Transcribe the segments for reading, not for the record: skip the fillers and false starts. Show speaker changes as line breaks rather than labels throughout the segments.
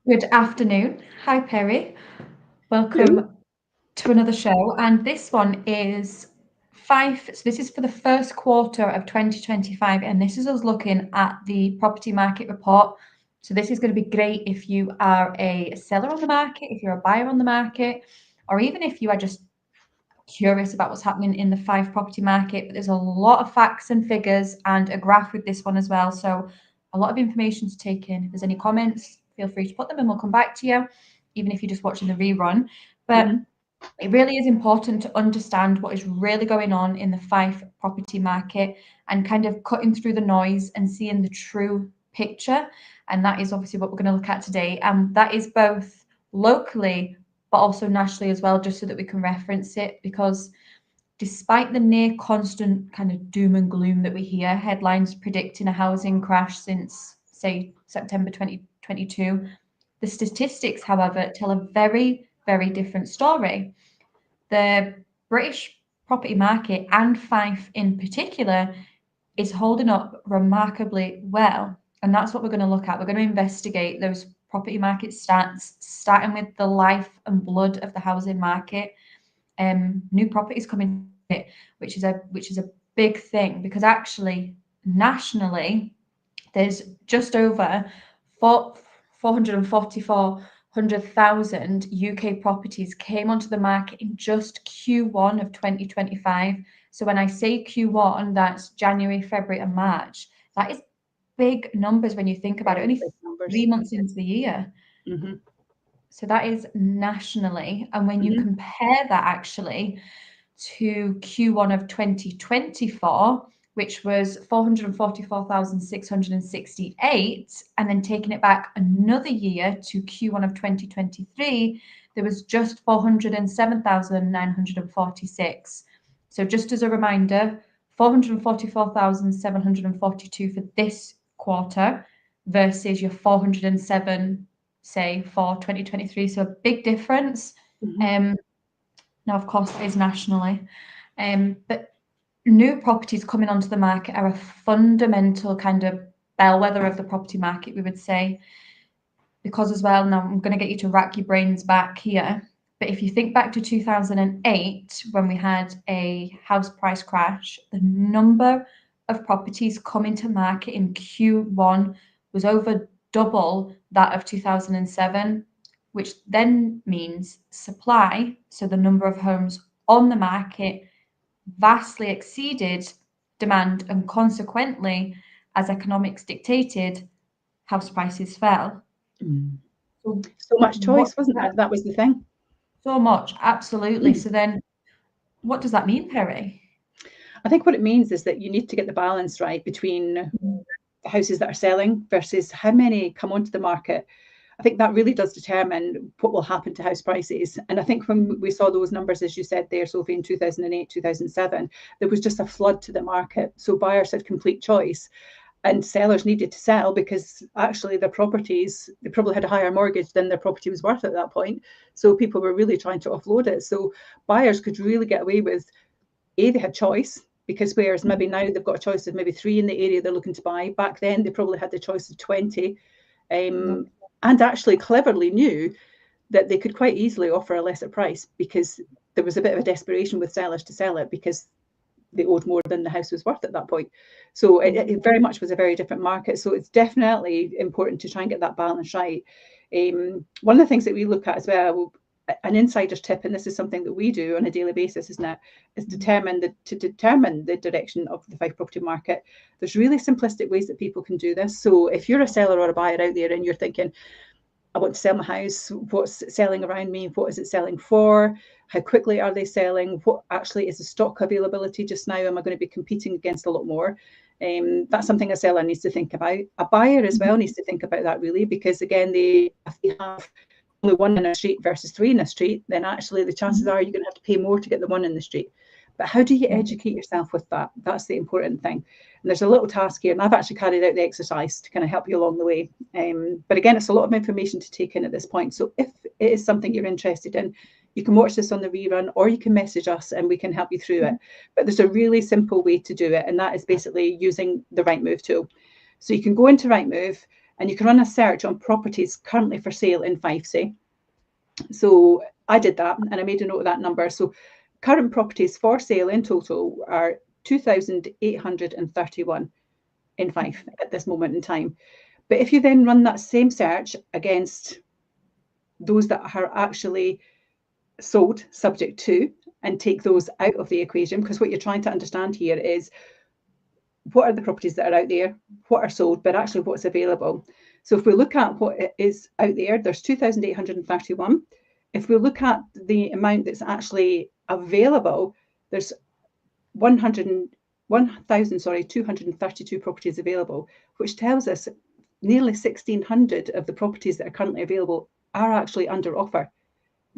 Good afternoon. Hi, Perry.
Hello.
Welcome to another show. And this one is Fife. So, this is for the first quarter of 2025. And this is us looking at the property market report. So, this is going to be great if you are a seller on the market, if you're a buyer on the market, or even if you are just curious about what's happening in the Fife property market. But there's a lot of facts and figures and a graph with this one as well. So, a lot of information to take in. If there's any comments, feel free to put them and we'll come back to you, even if you're just watching the rerun. But it really is important to understand what is really going on in the Fife property market and kind of cutting through the noise and seeing the true picture. And that is obviously what we're going to look at today. And that is both locally, but also nationally as well, just so that we can reference it. Because despite the near constant kind of doom and gloom that we hear, headlines predicting a housing crash since, say, September 2022, the statistics, however, tell a very, very different story. The British property market and Fife in particular is holding up remarkably well. And that's what we're going to look at. We're going to investigate those property market stats, starting with the life and blood of the housing market. New properties coming to market, which is a big thing because actually nationally there's just over 444,000 UK properties came onto the market in just Q1 of 2025. So when I say Q1, that's January, February, and March. That is big numbers when you think about it. Only
Big numbers.
3 months into the year.
Mm-hmm.
So that is nationally. And when you
Mm-hmm.
compare that actually to Q1 of 2024, which was 444,668, and then taking it back another year to Q1 of 2023, there was just 407,946. So just as a reminder, 444,742 for this quarter versus your 407, say, for 2023. So a big difference.
Mm-hmm.
Now, of course, that is nationally. But new properties coming onto the market are a fundamental kind of bellwether of the property market, we would say. Because as well, now I'm going to get you to rack your brains back here. But if you think back to 2008, when we had a house price crash, the number of properties coming to market in Q1 was over double that of 2007, which then means supply, so the number of homes on the market, vastly exceeded demand, and consequently, as economics dictated, house prices fell.
Mm.
So
So much
what
choice, wasn't there? That was the thing.
so much, absolutely.
Mm.
So then what does that mean, Perry?
I think what it means is that you need to get the balance right between the houses that are selling versus how many come onto the market. I think that really does determine what will happen to house prices. And I think when we saw those numbers, as you said there, Sophie, in 2008, 2007, there was just a flood to the market. So buyers had complete choice. And sellers needed to sell because actually their properties, they probably had a higher mortgage than their property was worth at that point. So people were really trying to offload it. So buyers could really get away with, A, they had choice, because whereas maybe now they've got a choice of maybe 3 in the area they're looking to buy, back then they probably had the choice of 20, and actually cleverly knew that they could quite easily offer a lesser price because there was a bit of a desperation with sellers to sell it because they owed more than the house was worth at that point. So it very much was a very different market. So it's definitely important to try and get that balance right. One of the things that we look at as well, an insider's tip, and this is something that we do on a daily basis, isn't it? Is to determine the direction of the Fife property market. There's really simplistic ways that people can do this. So if you're a seller or a buyer out there and you're thinking, I want to sell my house, what's selling around me, what is it selling for, how quickly are they selling, what actually is the stock availability just now, am I going to be competing against a lot more? That's something a seller needs to think about. A buyer as well needs to think about that, really, because again, if they have only one in a street versus 3 in a street, then actually the chances are you're going to have to pay more to get the one in the street. But how do you educate yourself with that? That's the important thing. And there's a little task here, and I've actually carried out the exercise to kind of help you along the way. But again, it's a lot of information to take in at this point. So if it is something you're interested in, you can watch this on the rerun, or you can message us and we can help you through it. But there's a really simple way to do it, and that is basically using the Rightmove tool. So you can go into Rightmove, and you can run a search on properties currently for sale in Fife, say. So I did that, and I made a note of that number. So current properties for sale in total are 2,831 in Fife at this moment in time. But if you then run that same search against those that are actually sold subject to, and take those out of the equation, because what you're trying to understand here is what are the properties that are out there, what are sold, but actually what's available. So if we look at what is out there, there's 2,831. If we look at the amount that's actually available, there's 1,232 properties available, which tells us nearly 1,600 of the properties that are currently available are actually under offer.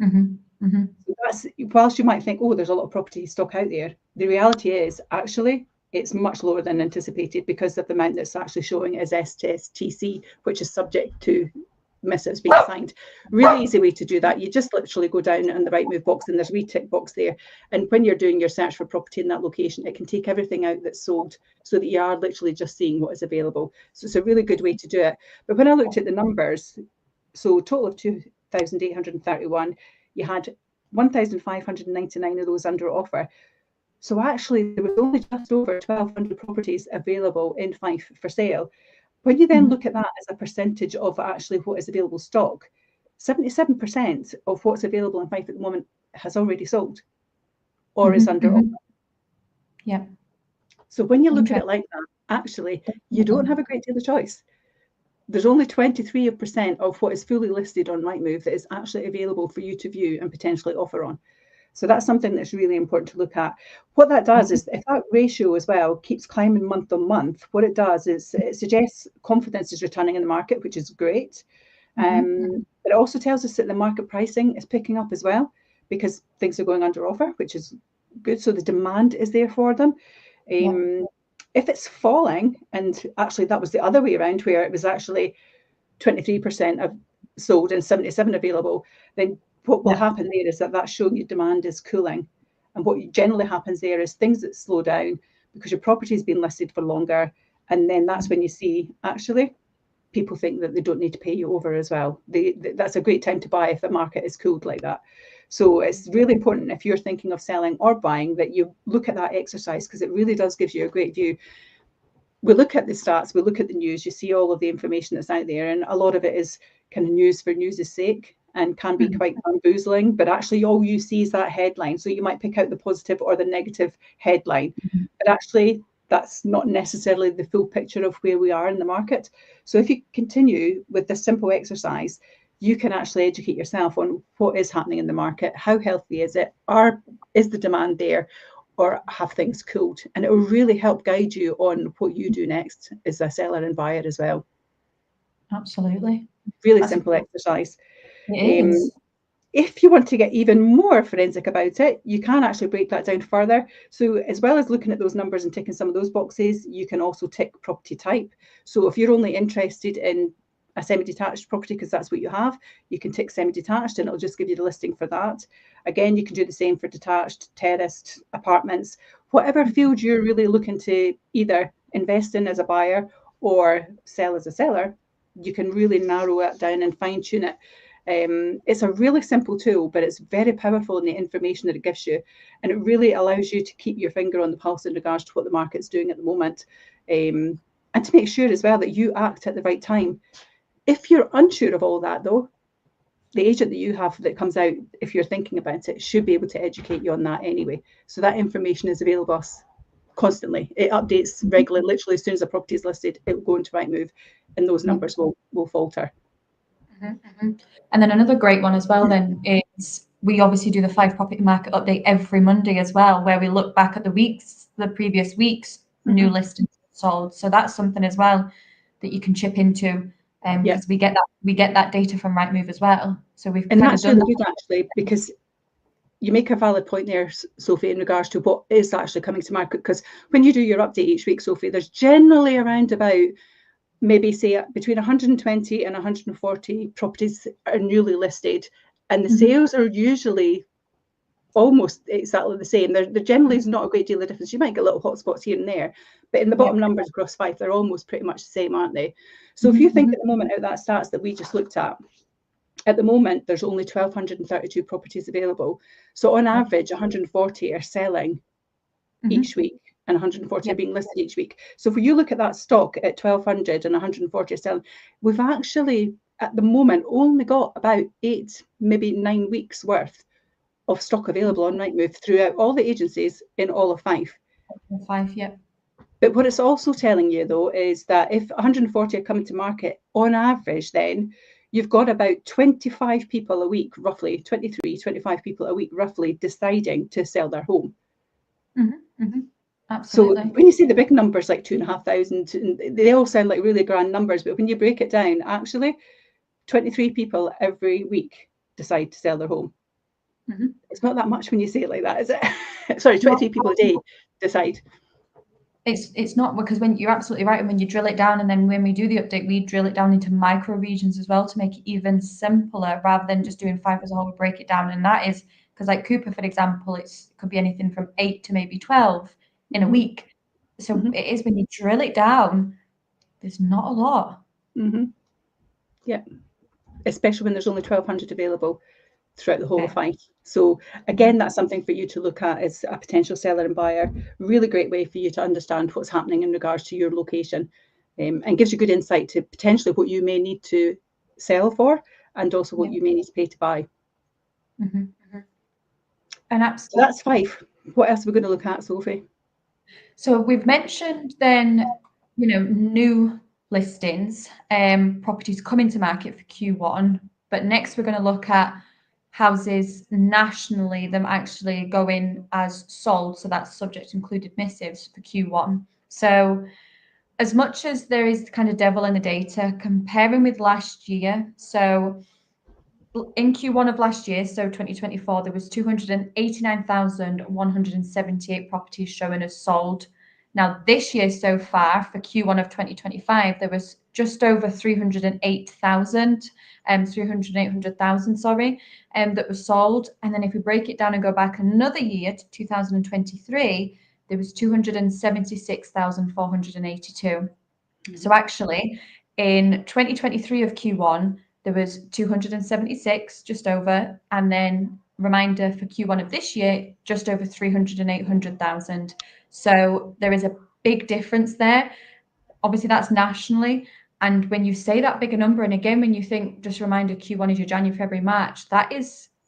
Mm-hmm. Mm-hmm.
So that's, whilst you might think, oh, there's a lot of property stock out there, the reality is actually it's much lower than anticipated because of the amount that's actually showing as STC, which is subject to missives being signed. Really easy way to do that. You just literally go down in the Rightmove box and there's a wee tick box there. And when you're doing your search for property in that location, it can take everything out that's sold so that you are literally just seeing what is available. So it's a really good way to do it. But when I looked at the numbers, so total of 2,831, you had 1,599 of those under offer. So actually there was only just over 1,200 properties available in Fife for sale. When you then look at that as a percentage of actually what is available stock, 77% of what's available in Fife at the moment has already sold or is under offer.
Yeah.
So when you look at it like that, actually, you don't have a great deal of choice. There's only 23% of what is fully listed on Rightmove that is actually available for you to view and potentially offer on. So that's something that's really important to look at. What that does is, if that ratio as well keeps climbing month on month, what it does is it suggests confidence is returning in the market, which is great. But it also tells us that the market pricing is picking up as well because things are going under offer, which is good. So the demand is there for them. If it's falling, and actually that was the other way around, where it was actually 23% of sold and 77 available, then what will happen there is that that's showing you demand is cooling. And what generally happens there is things that slow down because your property has been listed for longer. And then that's when you see actually people think that they don't need to pay you over as well. That's a great time to buy if the market is cooled like that. So it's really important if you're thinking of selling or buying that you look at that exercise, because it really does give you a great view. We look at the stats, we look at the news, you see all of the information that's out there, and a lot of it is kind of news for news's sake and can be quite bamboozling, but actually all you see is that headline. So you might pick out the positive or the negative headline, but actually that's not necessarily the full picture of where we are in the market. So if you continue with this simple exercise, you can actually educate yourself on what is happening in the market, how healthy is it, is the demand there, or have things cooled? And it will really help guide you on what you do next as a seller and buyer as well.
Absolutely.
Really simple exercise.
It is.
If you want to get even more forensic about it, you can actually break that down further. So as well as looking at those numbers and ticking some of those boxes, you can also tick property type. So if you're only interested in a semi-detached property because that's what you have, you can tick semi-detached and it'll just give you the listing for that. Again, you can do the same for detached, terraced, apartments, whatever field you're really looking to either invest in as a buyer or sell as a seller, you can really narrow it down and fine tune it. It's a really simple tool, but it's very powerful in the information that it gives you, and it really allows you to keep your finger on the pulse in regards to what the market's doing at the moment, and to make sure as well that you act at the right time. If you're unsure of all that though, the agent that you have that comes out, if you're thinking about it, should be able to educate you on that anyway. So that information is available to us constantly. It updates regularly. Literally as soon as a property is listed, it will go into Rightmove and those numbers will falter.
And then another great one as well then is we obviously do the Fife property market update every Monday as well, where we look back at the previous week's new listings sold. So that's something as well that you can chip into, because we get that data from Rightmove as well. So we've
and
kind
that's
of done
really good actually, because you make a valid point there, Sophie, in regards to what is actually coming to market. Because when you do your update each week, Sophie, there's generally around about maybe say between 120 and 140 properties are newly listed, and the sales are usually almost exactly the same. There generally is not a great deal of difference. You might get little hotspots here and there, but in the bottom numbers across Fife, they're almost pretty much the same, aren't they? So if you think at the moment out that stats that we just looked at the moment, there's only 1,232 properties available. So on average, 140 are selling each week and 140 are being listed each week. So if you look at that stock at 1,200 and 140 are selling, we've actually at the moment only got about 8, maybe 9 weeks worth of stock available on Rightmove throughout all the agencies in all of Fife.
Fife, yeah.
But what it's also telling you, though, is that if 140 are coming to market, on average, then you've got about 25 people a week, roughly 23, 25 people a week, roughly deciding to sell their home.
Absolutely.
So when you see the big numbers like 2,500, they all sound like really grand numbers, but when you break it down, actually 23 people every week decide to sell their home. It's not that much when you say it like that, is it? Sorry, 23 people a day decide.
It's not, because when you're absolutely right, and when you drill it down, and then when we do the update, we drill it down into micro regions as well to make it even simpler, rather than just doing Fife as a whole. We break it down, and that is because, like Cooper, for example, it could be anything from 8 to maybe 12 in a week. So it is, when you drill it down, there's not a lot.
Yeah, especially when there's only 1,200 available throughout the whole of Fife. So again, that's something for you to look at as a potential seller and buyer. Really great way for you to understand what's happening in regards to your location, and gives you good insight to potentially what you may need to sell for, and also what you may need to pay to buy.
And
so that's Fife. What else are we going to look at, Sophie?
So we've mentioned then, new listings, properties coming to market for Q1, but next we're going to look at houses nationally, them actually going as sold. So that's subject included missives for Q1. So as much as there is kind of devil in the data, comparing with last year, so in Q1 of last year, so 2024, there was 289,178 properties showing as sold. Now this year so far, for Q1 of 2025, there was just over 308,000, that was sold. And then if we break it down and go back another year to 2023, there was 276,482. So actually, in 2023 of Q1, there was 276, just over, and then reminder for Q1 of this year, just over 800,000. So there is a big difference there. Obviously, that's nationally. And when you say that bigger number, and again, when you think, just reminder, Q1 is your January, February, March, that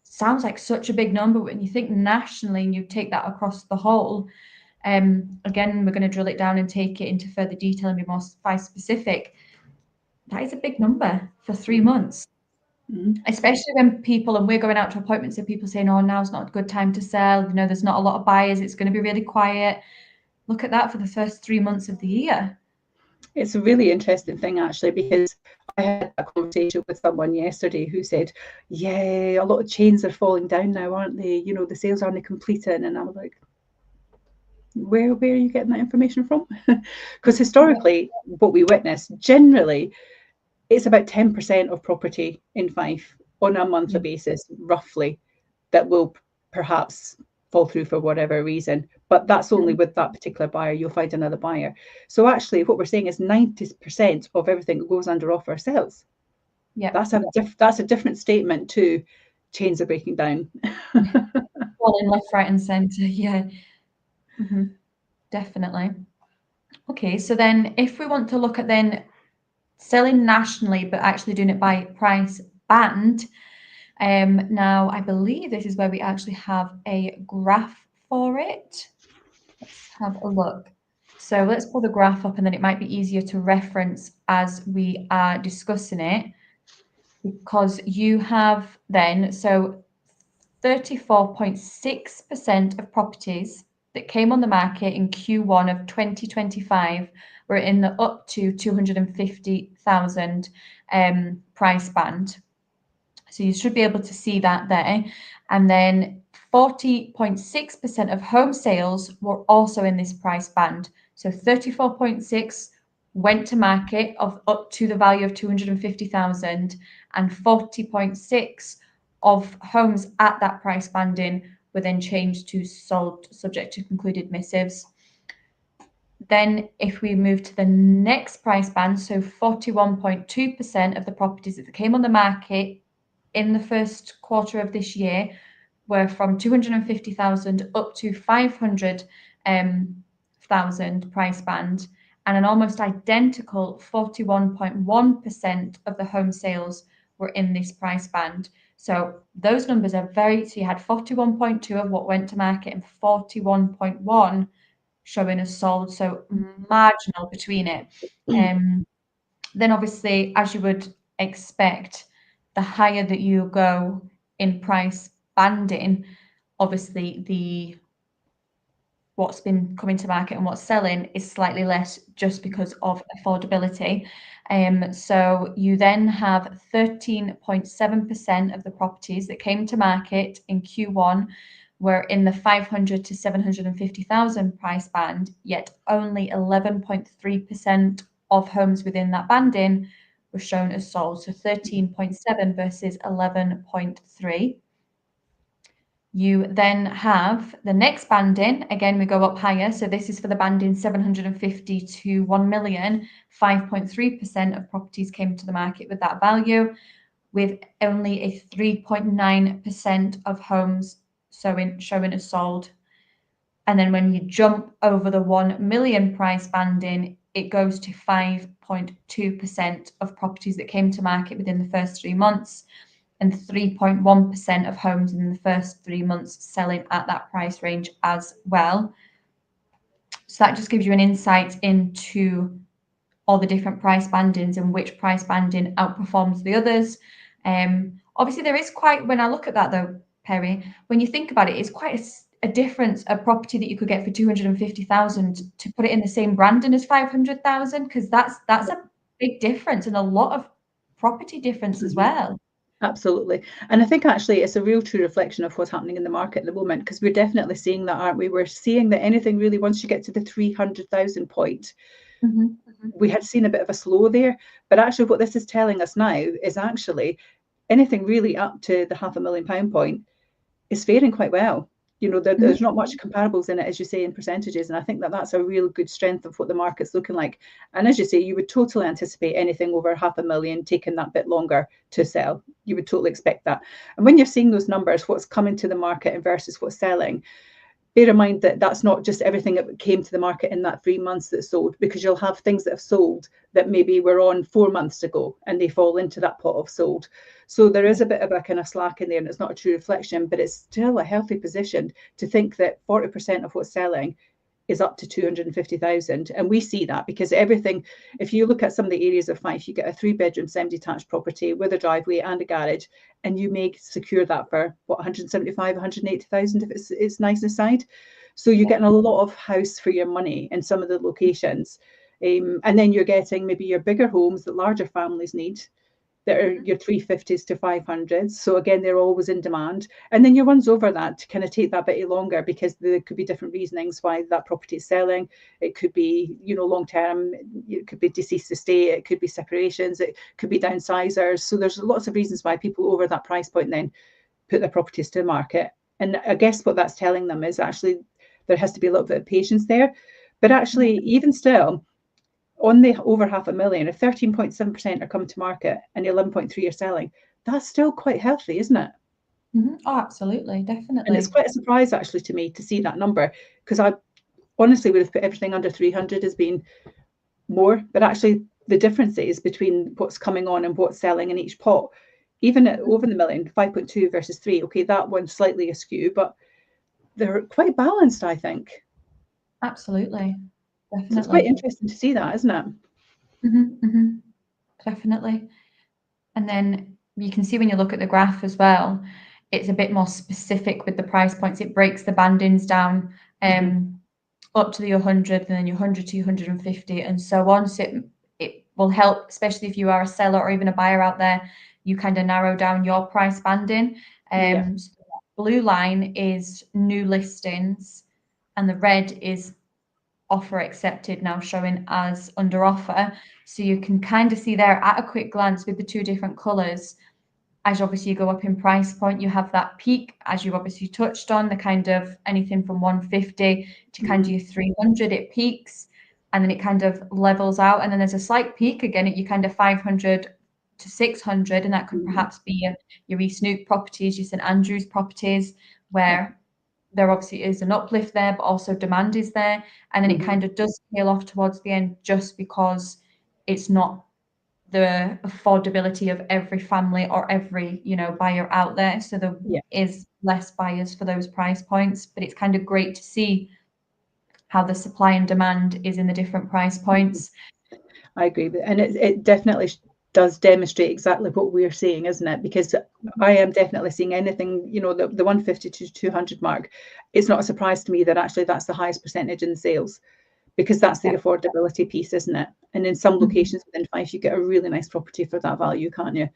sounds like such a big number. When you think nationally and you take that across the whole, again, we're going to drill it down and take it into further detail and be more Fife specific. That is a big number for 3 months, especially when people, and we're going out to appointments and people saying, oh, now's not a good time to sell. There's not a lot of buyers. It's going to be really quiet. Look at that for the first 3 months of the year.
It's a really interesting thing, actually, because I had a conversation with someone yesterday who said, yeah, a lot of chains are falling down now, aren't they? The sales aren't completing. And I was like, where are you getting that information from? Because historically, what we witness generally, it's about 10% of property in Fife on a monthly basis, roughly, that will perhaps fall through for whatever reason. But that's only with that particular buyer. You'll find another buyer. So actually, what we're saying is 90% of everything that goes under offer sells.
Yeah,
that's a different statement to chains are breaking down.
Falling left, right, and centre. Yeah. Definitely. Okay, so then if we want to look at then selling nationally, but actually doing it by price band, now I believe this is where we actually have a graph for it. Let's have a look. So let's pull the graph up, and then it might be easier to reference as we are discussing it, because you have then, so 34.6% of properties that came on the market in Q1 of 2025 were in the up to 250,000 price band. So you should be able to see that there. And then 40.6% of home sales were also in this price band. So 34.6 went to market of up to the value of 250,000, and 40.6 of homes at that price banding were then changed to sold subject to concluded missives. Then if we move to the next price band, so 41.2% of the properties that came on the market in the first quarter of this year were from 250,000 up to 500,000 price band, and an almost identical 41.1% of the home sales were in this price band. So those numbers are so you had 41.2 of what went to market and 41.1 showing as sold, so marginal between it. Then obviously, as you would expect, the higher that you go in price banding, obviously what's been coming to market and what's selling is slightly less just because of affordability. So you then have 13.7% of the properties that came to market in Q1 were in the 500 to 750,000 price band, yet only 11.3% of homes within that banding were shown as sold. So 13.7 versus 11.3. You then have the next banding. Again, we go up higher. So this is for the banding 750 to 1 million. 5.3% of properties came to the market with that value, with only a 3.9% of homes showing as sold. And then when you jump over the 1 million price banding, it goes to 5.2% of properties that came to market within the first 3 months, and 3.1% of homes in the first 3 months selling at that price range as well. So that just gives you an insight into all the different price bandings and which price banding outperforms the others. Obviously, there is quite, when I look at that though, Perry, when you think about it, it's quite a difference, a property that you could get for 250,000 to put it in the same branding as 500,000, because that's a big difference and a lot of property difference as well.
Absolutely. And I think actually it's a real true reflection of what's happening in the market at the moment, because we're definitely seeing that, aren't we? We're seeing that anything really, once you get to the 300,000 point, we had seen a bit of a slow there. But actually what this is telling us now is actually anything really up to the £500,000 point is faring quite well. You know, there's not much comparables in it, as you say, in percentages. And I think that that's a real good strength of what the market's looking like. And as you say, you would totally anticipate anything over £500,000 taking that bit longer to sell. You would totally expect that. And when you're seeing those numbers, what's coming to the market versus what's selling, bear in mind that that's not just everything that came to the market in that 3 months that sold, because you'll have things that have sold that maybe were on 4 months ago and they fall into that pot of sold. So there is a bit of a kind of slack in there, and it's not a true reflection, but it's still a healthy position to think that 40% of what's selling is up to 250,000. And we see that because everything, if you look at some of the areas of Fife, you get a 3-bedroom semi-detached property with a driveway and a garage, and you may secure that for what, 175, 180,000 if it's nice inside. So you're getting a lot of house for your money in some of the locations. And then you're getting maybe your bigger homes that larger families need, that are your 350s to 500s. So again, they're always in demand. And then your ones over that to kind of take that bit longer, because there could be different reasonings why that property is selling. It could be, you know, long term, it could be deceased estate, it could be separations, it could be downsizers. So there's lots of reasons why people over that price point then put their properties to the market. And I guess what that's telling them is actually there has to be a little bit of patience there. But actually, even still, on the over £500,000, if 13.7% are coming to market and 11.3% are selling, that's still quite healthy, isn't it?
Oh, absolutely, definitely.
And it's quite a surprise actually to me to see that number, because I honestly would have put everything under 300 as being more, but actually the differences between what's coming on and what's selling in each pot, even at over the million, 5.2 versus 3, okay, that one's slightly askew, but they're quite balanced, I think.
Absolutely. Definitely.
So it's quite interesting to see that, isn't it?
Definitely. And then you can see when you look at the graph as well, it's a bit more specific with the price points. It breaks the bandings down up to the 100, and then your 100 to 150 and so on. So it will help, especially if you are a seller or even a buyer out there, you kind of narrow down your price banding. So the blue line is new listings and the red is offer accepted, now showing as under offer. So you can kind of see there at a quick glance with the two different colours as obviously you go up in price point, you have that peak, as you've obviously touched on, the kind of anything from 150 to kind of your 300, it peaks, and then it kind of levels out. And then there's a slight peak again at your kind of 500 to 600, and that could perhaps be your East Neuk properties, your St Andrews properties, where there obviously is an uplift there, but also demand is there. And then it kind of does tail off towards the end just because it's not the affordability of every family or every, buyer out there. So there is less buyers for those price points, but it's kind of great to see how the supply and demand is in the different price points.
I agree with, and it definitely does demonstrate exactly what we're seeing, isn't it? Because I am definitely seeing anything, the 150 to 200 mark. It's not a surprise to me that actually that's the highest percentage in sales, because that's the affordability piece, isn't it? And in some locations within Fife, you get a really nice property for that value, can't you?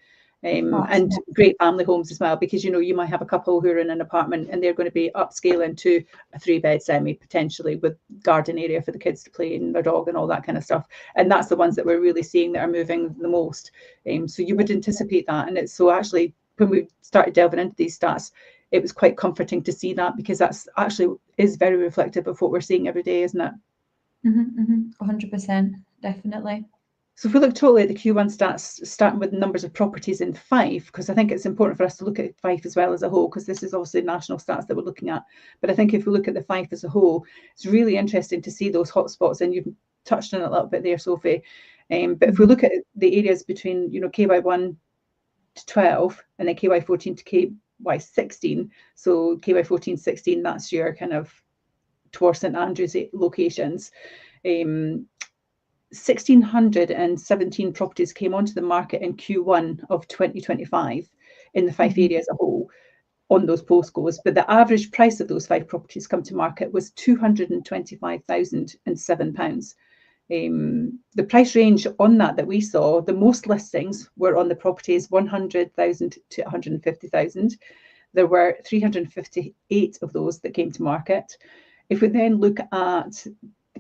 And great family homes as well, because you might have a couple who are in an apartment and they're going to be upscaling to a 3-bed semi potentially with garden area for the kids to play and their dog and all that kind of stuff. And that's the ones that we're really seeing that are moving the most. So you would anticipate that. And it's so actually when we started delving into these stats, it was quite comforting to see that, because that's actually is very reflective of what we're seeing every day, isn't it?
100%, definitely.
So if we look totally at the Q1 stats, starting with the numbers of properties in Fife, because I think it's important for us to look at Fife as well as a whole, because this is obviously national stats that we're looking at. But I think if we look at the Fife as a whole, it's really interesting to see those hotspots, and you've touched on it a little bit there, Sophie. But if we look at the areas between, KY1 to 12, and then KY14 to KY16, so KY14, 16, that's your kind of towards St Andrews locations. 1,617 properties came onto the market in Q1 of 2025 in the Fife area as a whole on those postcodes, but the average price of those 5 properties come to market was £225,007. The price range on that we saw, the most listings were on the properties 100,000 to 150,000. There were 358 of those that came to market. If we then look at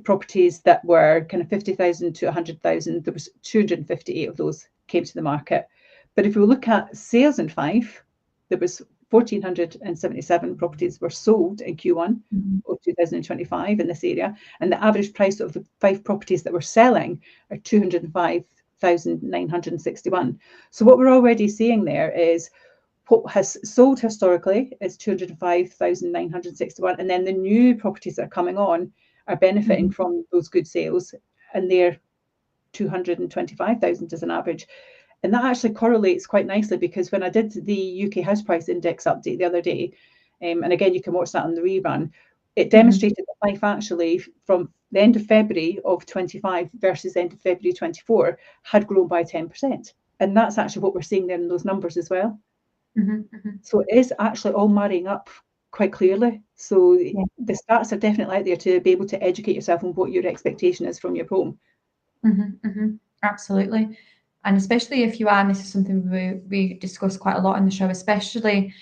properties that were kind of 50,000 to 100,000, there was 258 of those came to the market. But if we look at sales in Fife, there was 1,477 properties were sold in Q1 of 2025 in this area, and the average price of the 5 properties that were selling are 205,961. So what we're already seeing there is what has sold historically is 205,961, and then the new properties that are coming on are benefiting from those good sales, and they're 225,000 as an average. And that actually correlates quite nicely, because when I did the UK House Price Index update the other day, and again, you can watch that on the rerun, it demonstrated that Fife actually, from the end of February of 25 versus end of February 24, had grown by 10%. And that's actually what we're seeing there in those numbers as well. So it is actually all marrying up quite clearly. So the stats are definitely out there to be able to educate yourself on what your expectation is from your home.
Absolutely. And especially if you are, and this is something we discuss quite a lot in the show, especially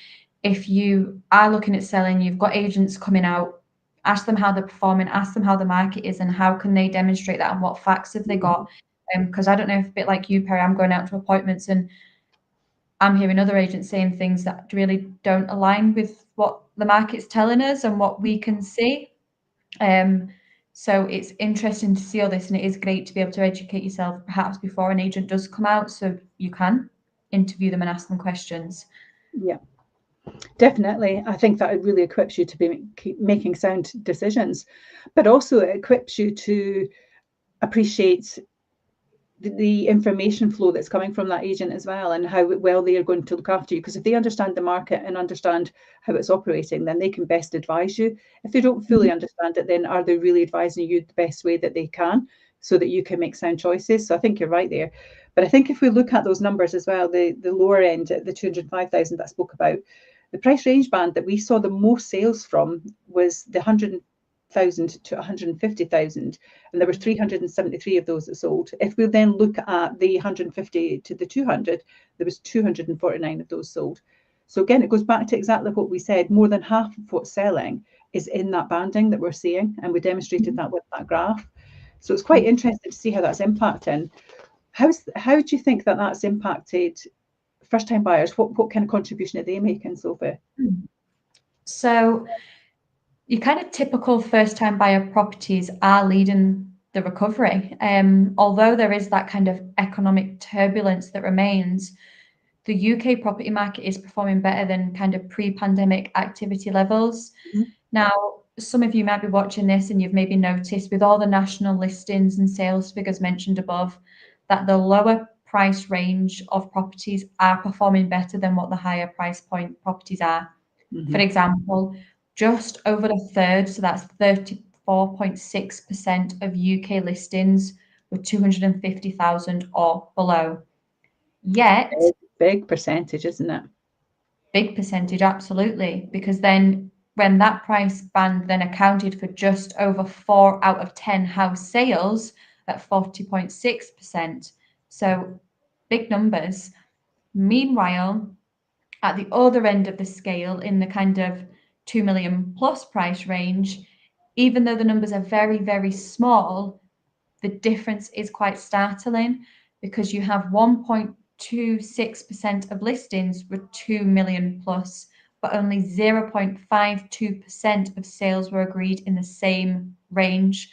if you are looking at selling, you've got agents coming out, ask them how they're performing, ask them how the market is and how can they demonstrate that and what facts have they got. Because I don't know if a bit like you, Perry, I'm going out to appointments and I'm hearing other agents saying things that really don't align with what the market's telling us and what we can see. So it's interesting to see all this, and it is great to be able to educate yourself perhaps before an agent does come out, so you can interview them and ask them questions.
Yeah, definitely. I think that it really equips you to be making sound decisions, but also it equips you to appreciate the information flow that's coming from that agent as well, and how well they are going to look after you. Because if they understand the market and understand how it's operating, then they can best advise you. If they don't fully understand it, then are they really advising you the best way that they can, so that you can make sound choices? So I think you're right there. But I think if we look at those numbers as well, the lower end, the 205,000 that I spoke about, the price range band that we saw the most sales from was the 100,000 to 150,000, and there were 373 of those that sold. If we then look at the 150 to the 200, there was 249 of those sold. So again, it goes back to exactly what we said. More than half of what's selling is in that banding that we're seeing, and we demonstrated that with that graph. So it's quite interesting to see how that's impacting. How do you think that that's impacted first-time buyers, what kind of contribution are they making, Sophie?
So your kind of typical first-time buyer properties are leading the recovery. Although there is that kind of economic turbulence that remains, the UK property market is performing better than kind of pre-pandemic activity levels.
Mhm.
Now, some of you might be watching this and you've maybe noticed with all the national listings and sales figures mentioned above, that the lower price range of properties are performing better than what the higher price point properties are. For example, just over a third, so that's 34.6% of UK listings were 250,000 or below. Yet,
Big percentage, isn't it?
big percentage, absolutely, because then when that price band then accounted for just over 4 out of 10 house sales at 40.6%. So big numbers. Meanwhile, at the other end of the scale, in the kind of 2 million plus price range, even though the numbers are very, very small, the difference is quite startling because you have 1.26% of listings were 2 million plus, but only 0.52% of sales were agreed in the same range,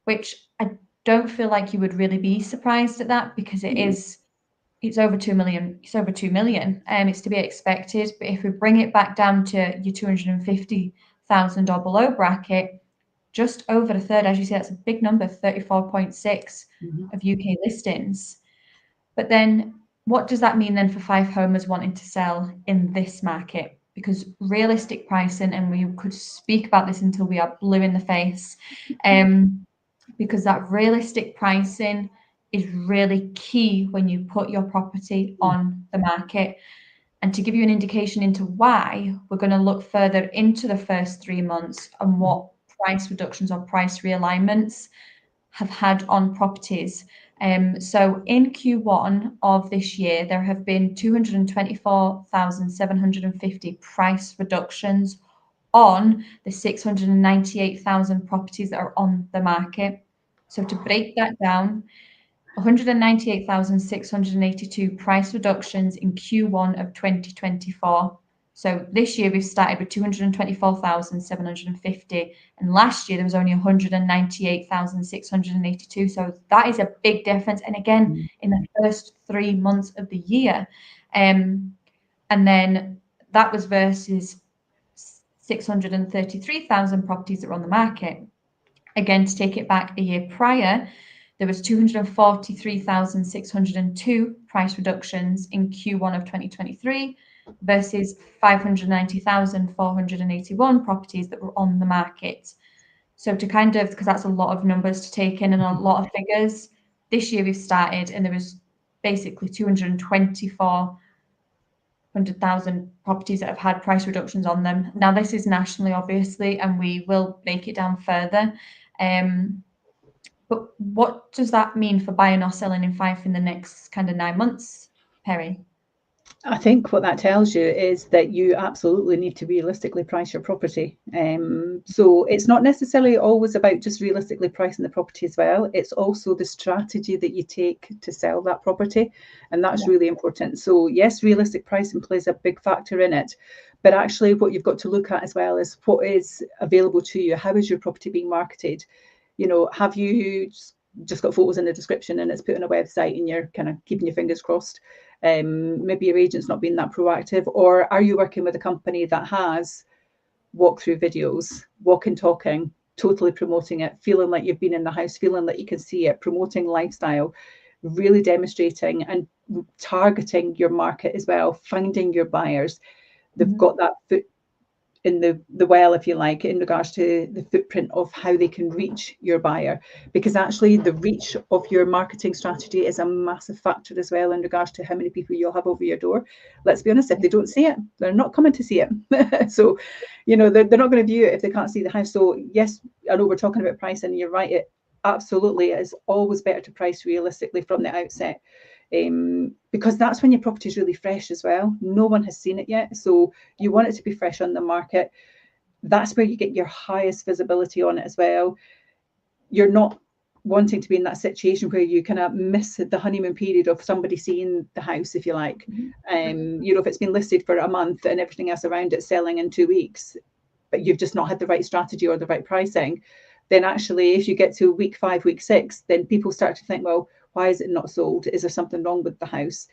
which I don't feel like you would really be surprised at that because it's over 2 million. It's over 2 million. It's to be expected. But if we bring it back down to your 250,000 or below bracket, just over a third, as you say, that's a big number, 34.6 of UK listings. But then what does that mean then for Fife Homeowners wanting to sell in this market? Because realistic pricing, and we could speak about this until we are blue in the face, because that realistic pricing is really key when you put your property on the market. And to give you an indication into why, we're going to look further into the first 3 months and what price reductions or price realignments have had on properties. So in Q1 of this year, there have been 224,750 price reductions on the 698,000 properties that are on the market. So to break that down, 198,682 price reductions in Q1 of 2024. So this year we've started with 224,750, and last year there was only 198,682. So that is a big difference. And again, in the first 3 months of the year, and then that was versus 633,000 properties that were on the market. Again, to take it back a year prior, there was 243,602 price reductions in Q1 of 2023 versus 590,481 properties that were on the market. So to kind of, because that's a lot of numbers to take in and a lot of figures, this year we've started and there was basically 224,000 properties that have had price reductions on them. Now this is nationally, obviously, and we will break it down further. But what does that mean for buying or selling in Fife in the next kind of 9 months, Perry?
I think what that tells you is that you absolutely need to realistically price your property. So it's not necessarily always about just realistically pricing the property as well. It's also the strategy that you take to sell that property. And that's really important. So yes, realistic pricing plays a big factor in it. But actually what you've got to look at as well is what is available to you. How is your property being marketed? You know, have you just got photos in the description and it's put on a website and you're kind of keeping your fingers crossed? Maybe your agent's not being that proactive, or are you working with a company that has walkthrough videos, walking, talking, totally promoting it, feeling like you've been in the house, feeling like you can see it, promoting lifestyle, really demonstrating and targeting your market as well, finding your buyers. They've got that foot in the well, if you like, in regards to the footprint of how they can reach your buyer, because actually the reach of your marketing strategy is a massive factor as well in regards to how many people you'll have over your door. Let's be honest, if they don't see it, they're not coming to see it. So, you know, they're not going to view it if they can't see the house. So yes, I know we're talking about pricing, and you're right, it absolutely is always better to price realistically from the outset. Because that's when your property is really fresh as well. No one has seen it yet, so you want it to be fresh on the market. That's where you get your highest visibility on it as well. You're not wanting to be in that situation where you kind of miss the honeymoon period of somebody seeing the house, if you like. You know, if it's been listed for a month and everything else around it selling in 2 weeks, but you've just not had the right strategy or the right pricing, then actually if you get to week 5, week 6, then people start to think, well, why is it not sold? Is there something wrong with the house?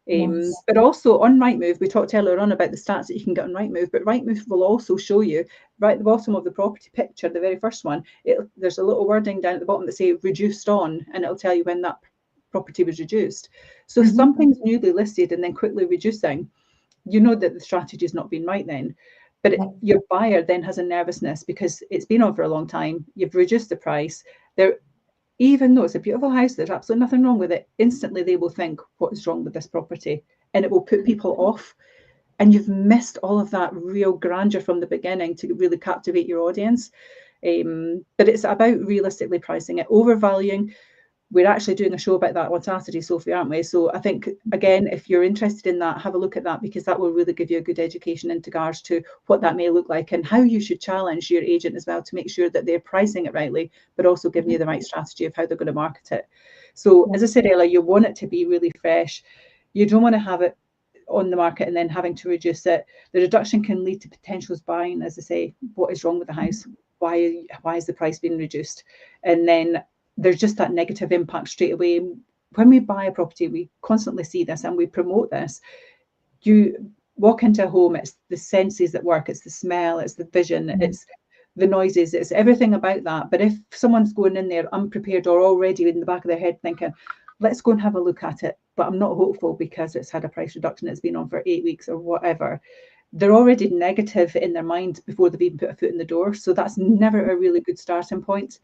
Yes. But also on Rightmove, we talked earlier on about the stats that you can get on Rightmove, but Rightmove will also show you right at the bottom of the property picture, the very first one, there's a little wording down at the bottom that say reduced on, and it'll tell you when that property was reduced. So if something's newly listed and then quickly reducing, you know that the strategy has not been right then. But your buyer then has a nervousness because it's been on for a long time, you've reduced the price. Even though it's a beautiful house, there's absolutely nothing wrong with it, instantly they will think, what is wrong with this property? And it will put people off. And you've missed all of that real grandeur from the beginning to really captivate your audience. But it's about realistically pricing it, overvaluing. We're actually doing a show about that on Saturday, Sophie, aren't we? So I think, again, if you're interested in that, have a look at that, because that will really give you a good education into regards to what that may look like and how you should challenge your agent as well to make sure that they're pricing it rightly, but also giving you the right strategy of how they're going to market it. So as I said earlier, you want it to be really fresh. You don't want to have it on the market and then having to reduce it. The reduction can lead to potentials buying, as I say, what is wrong with the house? Why is the price being reduced? And then there's just that negative impact straight away. When we buy a property, we constantly see this and we promote this. You walk into a home, it's the senses that work, it's the smell, it's the vision, it's the noises, it's everything about that. But if someone's going in there unprepared or already in the back of their head thinking, let's go and have a look at it, but I'm not hopeful because it's had a price reduction, it's been on for 8 weeks or whatever, they're already negative in their mind before they've even put a foot in the door. So that's never a really good starting point.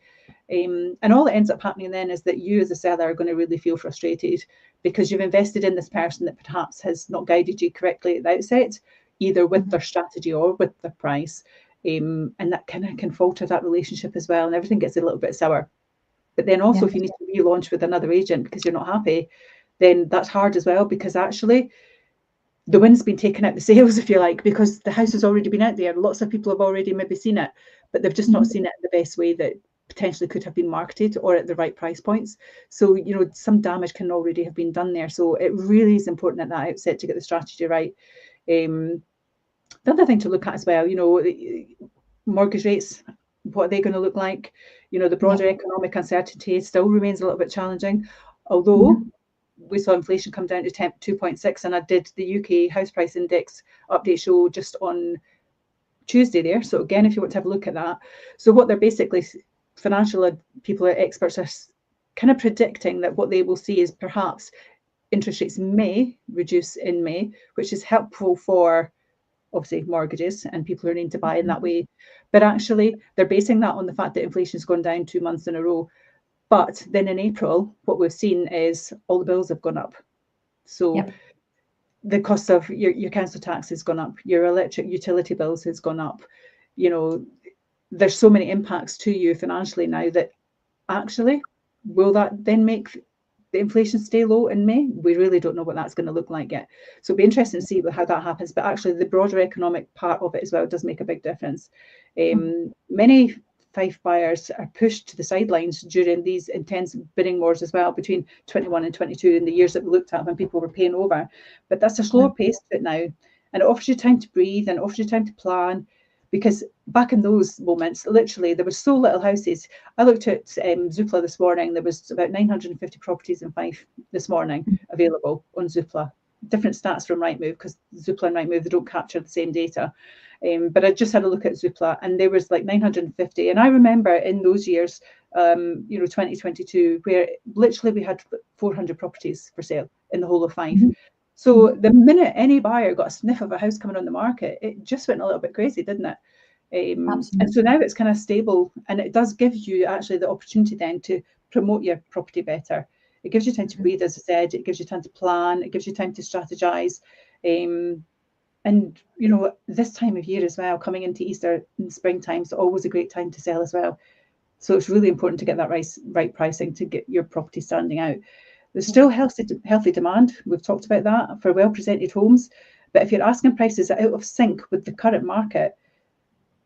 And all that ends up happening then is that you as a seller are going to really feel frustrated because you've invested in this person that perhaps has not guided you correctly at the outset, either with their strategy or with their price. And that kind of can falter that relationship as well, and everything gets a little bit sour. But then also if you need to relaunch with another agent because you're not happy, then that's hard as well, because actually the wind's been taken out the sails, if you like, because the house has already been out there. Lots of people have already maybe seen it, but they've just not seen it in the best way that potentially could have been marketed or at the right price points. So, you know, some damage can already have been done there. So it really is important at that outset to get the strategy right. The other thing to look at as well, you know, mortgage rates, what are they going to look like? You know, the broader economic uncertainty still remains a little bit challenging, although we saw inflation come down to 2.6, and I did the UK house price index update show just on Tuesday there. So again, if you want to have a look at that. So what they're basically, financial people, experts are kind of predicting that what they will see is perhaps interest rates may reduce in May, which is helpful for obviously mortgages and people who need to buy in that way. But actually they're basing that on the fact that inflation's gone down 2 months in a row. But then in April, what we've seen is all the bills have gone up. So the cost of your council tax has gone up, your electric utility bills has gone up. You know, there's so many impacts to you financially now that actually, will that then make the inflation stay low in May? We really don't know what that's going to look like yet. So it'll be interesting to see how that happens. But actually, the broader economic part of it as well does make a big difference. Many Fife buyers are pushed to the sidelines during these intense bidding wars as well, between 21 and 22 in the years that we looked at when people were paying over. But that's a slower pace to it now. And it offers you time to breathe and it offers you time to plan. Because back in those moments, literally, there were so little houses. I looked at Zoopla this morning. There was about 950 properties in Fife this morning available on Zoopla. Different stats from Rightmove, because Zoopla and Rightmove, they don't capture the same data. But I just had a look at Zoopla, and there was like 950. And I remember in those years, you know, 2022, where literally we had 400 properties for sale in the whole of Fife. So the minute any buyer got a sniff of a house coming on the market, it just went a little bit crazy, didn't it? And so now it's kind of stable, and it does give you actually the opportunity then to promote your property better. It gives you time to breathe, as I said. It gives you time to plan. It gives you time to strategize. And, you know, this time of year as well, coming into Easter and springtime, is always a great time to sell as well. So it's really important to get that right pricing to get your property standing out. There's still healthy demand. We've talked about that for well presented homes. But if your asking prices are out of sync with the current market,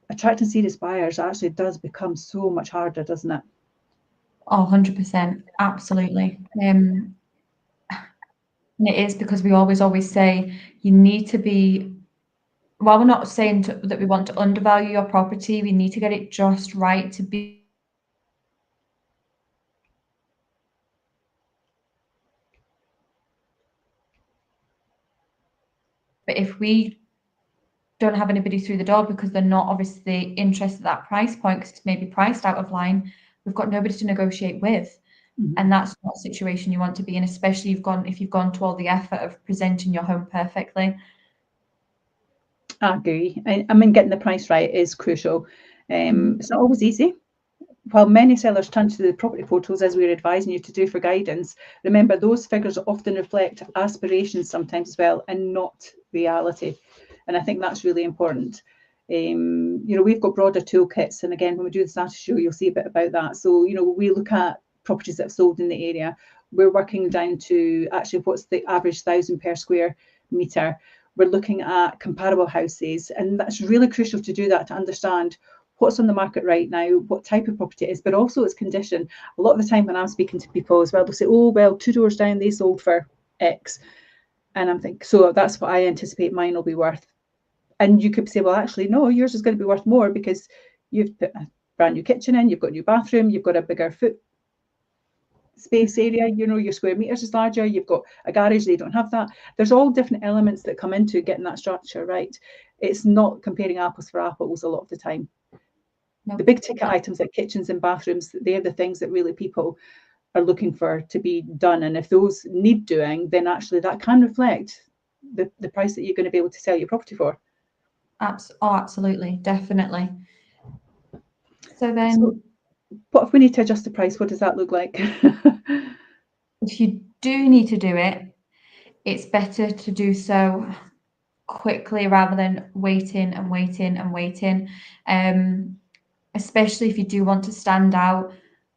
attracting serious buyers actually does become so much harder, doesn't it?
Oh, 100%. Absolutely. And it is because we always say you need to be, while we're not saying that we want to undervalue your property, we need to get it just right to be. But if we don't have anybody through the door because they're not obviously interested at that price point because it's maybe priced out of line, we've got nobody to negotiate with. And that's not a situation you want to be in, especially if you've gone to all the effort of presenting your home perfectly.
I agree. I mean, getting the price right is crucial. It's not always easy. While many sellers turn to the property portals, as we're advising you to do, for guidance, remember those figures often reflect aspirations sometimes as well, and not reality. And I think that's really important. We've got broader toolkits, and again, when we do the status show, you'll see a bit about that. So, we look at properties that have sold in the area. We're working down to actually what's the average 1,000 per square metre. We're looking at comparable houses, and that's really crucial to do that, to understand what's on the market right now, what type of property it is, but also its condition. A lot of the time when I'm speaking to people as well, they'll say, oh, well, 2 doors down, they sold for X. And I'm thinking, so that's what I anticipate mine will be worth. And you could say, well, actually, no, yours is going to be worth more because you've put a brand new kitchen in, you've got a new bathroom, you've got a bigger foot space area, your square meters is larger, you've got a garage, they don't have that. There's all different elements that come into getting that structure right. It's not comparing apples for apples a lot of the time. The big ticket items like kitchens and bathrooms, they're the things that really people are looking for to be done. And if those need doing, then actually that can reflect the price that you're going to be able to sell your property for.
Absolutely, definitely. So then,
So what if we need to adjust the price? What does that look like?
if you do need to do it, it's better to do so quickly rather than waiting and waiting and waiting. Especially if you do want to stand out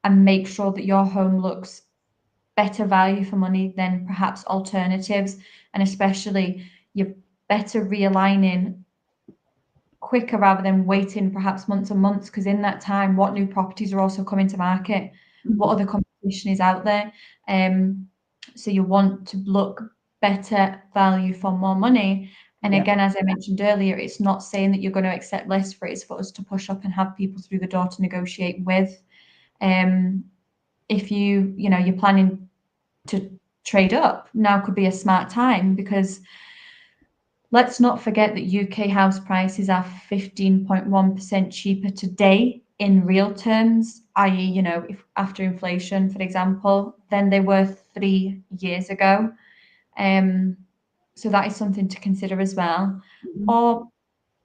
and make sure that your home looks better value for money than perhaps alternatives, and especially you're better realigning quicker rather than waiting perhaps months and months, because in that time, what new properties are also coming to market? What other competition is out there? So you want to look better value for more money. And again, as I mentioned earlier, it's not saying that you're going to accept less for it. It's for us to push up and have people through the door to negotiate with. If you're planning to trade up, now could be a smart time, because let's not forget that UK house prices are 15.1% cheaper today in real terms, i.e., if after inflation, for example, than they were 3 years ago. So that is something to consider as well. Or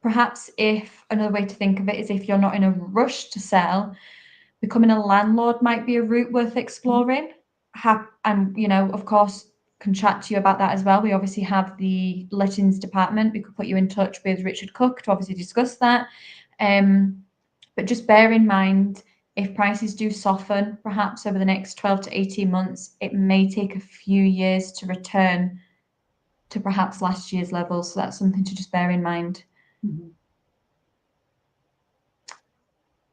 perhaps if another way to think of it is if you're not in a rush to sell, becoming a landlord might be a route worth exploring. And, of course, can chat to you about that as well. We obviously have the lettings department. We could put you in touch with Richard Cook to obviously discuss that. But just bear in mind, if prices do soften, perhaps over the next 12 to 18 months, it may take a few years to return to perhaps last year's levels. So that's something to just bear in mind.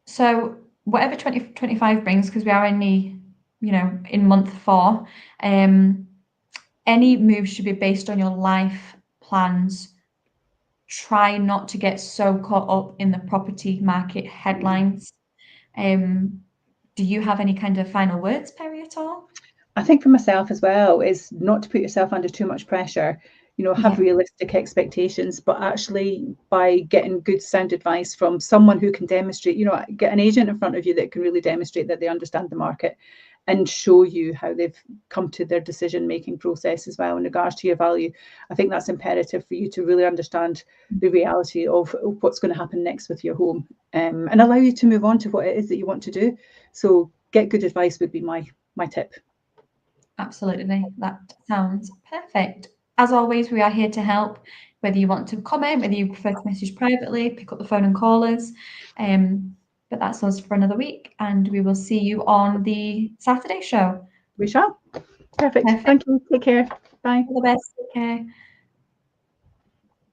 So whatever 2025 brings, because we are only, in month 4, any move should be based on your life plans. Try not to get so caught up in the property market headlines. Do you have any kind of final words, Perry, at all?
I think for myself as well is not to put yourself under too much pressure. Have realistic expectations, but actually by getting good sound advice from someone who can demonstrate, get an agent in front of you that can really demonstrate that they understand the market and show you how they've come to their decision-making process as well in regards to your value. I think that's imperative for you to really understand the reality of what's going to happen next with your home, and allow you to move on to what it is that you want to do. So get good advice would be my tip.
Absolutely. That sounds perfect. As always, we are here to help, whether you want to comment, whether you prefer to message privately, pick up the phone and call us. But that's us for another week, and we will see you on the Saturday show.
We shall. Perfect. Thank you. Take care. Bye.
All the best. Take care.